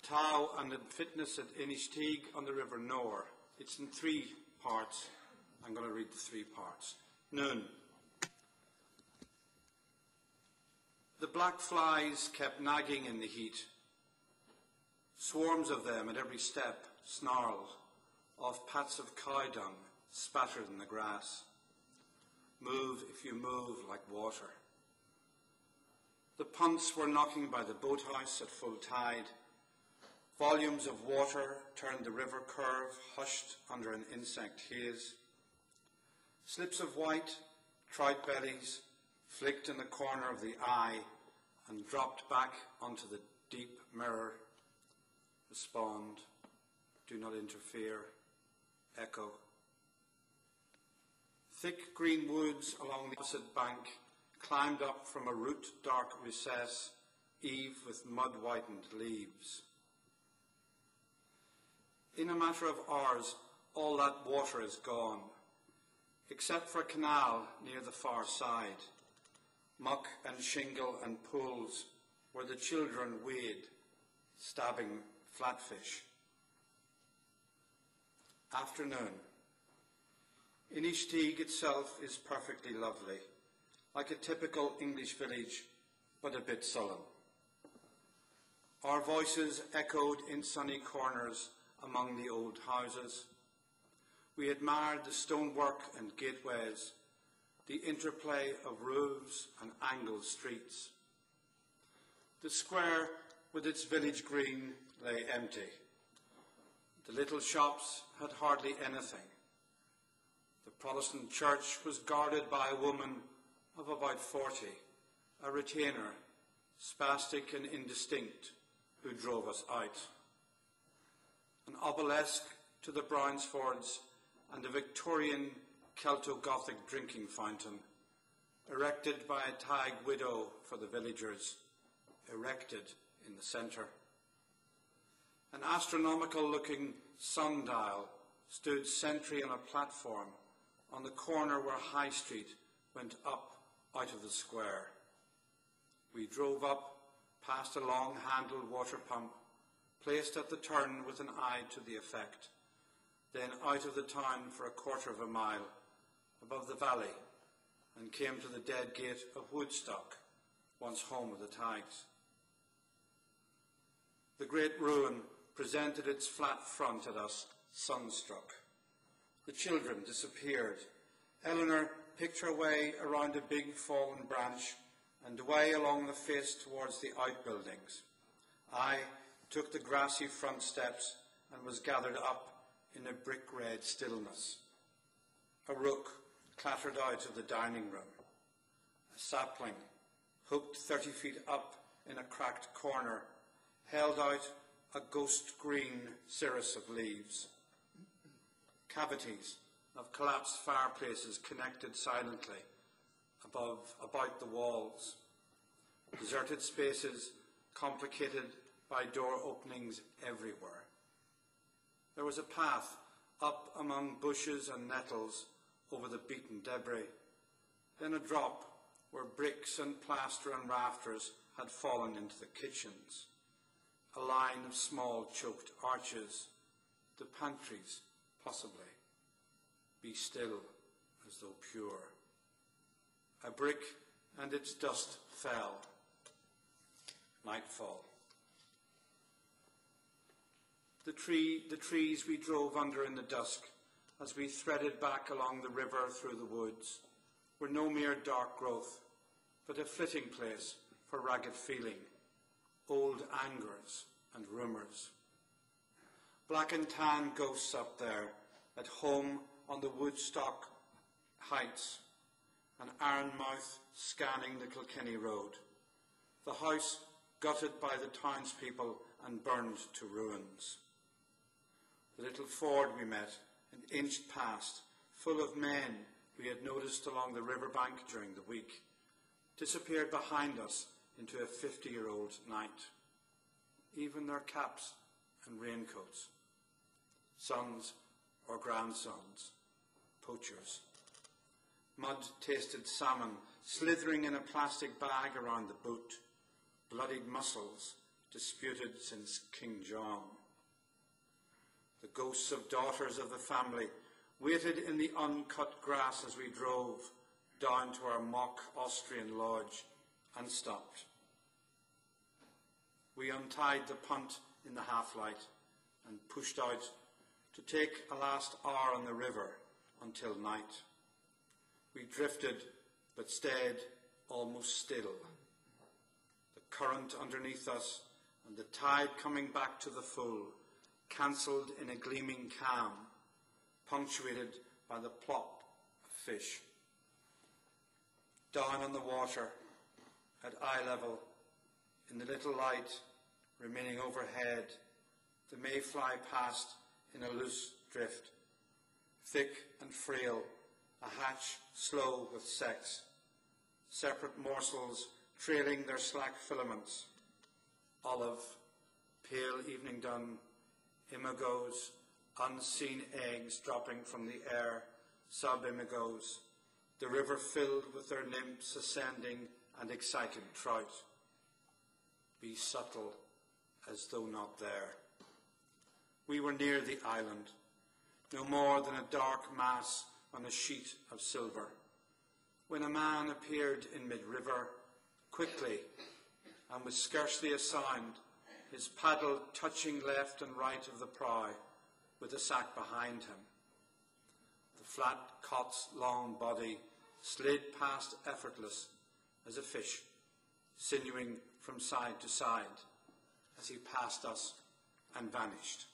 Taw and the fitness at Inishtig on the River Nore. It's in 3 parts. I'm going to read the 3 parts. Noon. The black flies kept nagging in the heat. Swarms of them at every step snarled off pats of cow dung spattered in the grass. Move if you move like water. The punts were knocking by the boathouse at full tide. Volumes of water turned the river curve, hushed under an insect haze. Slips of white, trout bellies, flicked in the corner of the eye and dropped back onto the deep mirror. Respond, do not interfere, echo. Thick green woods along the opposite bank climbed up from a root-dark recess, eve with mud-whitened leaves. In a matter of hours, all that water is gone, except for a canal near the far side, muck and shingle and pools where the children wade, stabbing flatfish. Afternoon. Inishtig itself is perfectly lovely, like a typical English village, but a bit sullen. Our voices echoed in sunny corners among the old houses. We admired the stonework and gateways, the interplay of roofs and angled streets. The square with its village green lay empty. The little shops had hardly anything. The Protestant church was guarded by a woman of about 40, a retainer, spastic and indistinct, who drove us out. An obelisk to the Brownsfords and a Victorian Celto-Gothic drinking fountain, erected by a Tag widow for the villagers, erected in the centre. An astronomical-looking sundial stood sentry on a platform on the corner where High Street went up out of the square. We drove up past a long-handled water pump, placed at the turn with an eye to the effect, then out of the town for a quarter of a mile, above the valley, and came to the dead gate of Woodstock, once home of the Tags. The great ruin presented its flat front at us, sunstruck. The children disappeared. Eleanor picked her way around a big fallen branch and away along the face towards the outbuildings. I took the grassy front steps and was gathered up in a brick-red stillness. A rook clattered out of the dining room. A sapling, hooked 30 feet up in a cracked corner, held out a ghost-green cirrus of leaves. Cavities of collapsed fireplaces connected silently about the walls. Deserted spaces complicated by door openings everywhere. There was a path up among bushes and nettles over the beaten debris, then a drop where bricks and plaster and rafters had fallen into the kitchens, a line of small choked arches, the pantries, possibly. Be still, as though pure. A brick and its dust fell. Nightfall. The trees we drove under in the dusk, as we threaded back along the river through the woods, were no mere dark growth, but a flitting place for ragged feeling, old angers and rumours. Black and tan ghosts up there, at home on the Woodstock heights, an ironmouth scanning the Kilkenny road, the house gutted by the townspeople and burned to ruins. The little ford we met and inched past, full of men we had noticed along the riverbank during the week, disappeared behind us into a 50-year-old night. Even their caps and raincoats. Sons or grandsons, poachers. Mud-tasted salmon slithering in a plastic bag around the boot, bloodied mussels disputed since King John. The ghosts of daughters of the family waited in the uncut grass as we drove down to our mock Austrian lodge and stopped. We untied the punt in the half-light and pushed out to take a last hour on the river until night. We drifted but stayed almost still. The current underneath us and the tide coming back to the full cancelled in a gleaming calm, punctuated by the plop of fish. Down on the water, at eye level, in the little light remaining overhead, the mayfly passed in a loose drift, thick and frail, a hatch slow with sex, separate morsels trailing their slack filaments, olive, pale evening dun, imagos, unseen eggs dropping from the air, sub-imagos, the river filled with their nymphs ascending and excited trout. Be subtle as though not there. We were near the island, no more than a dark mass on a sheet of silver, when a man appeared in mid-river, quickly and with scarcely a sound, his paddle touching left and right of the prow, with the sack behind him. The flat cot's long body slid past effortless as a fish, sinewing from side to side as he passed us and vanished.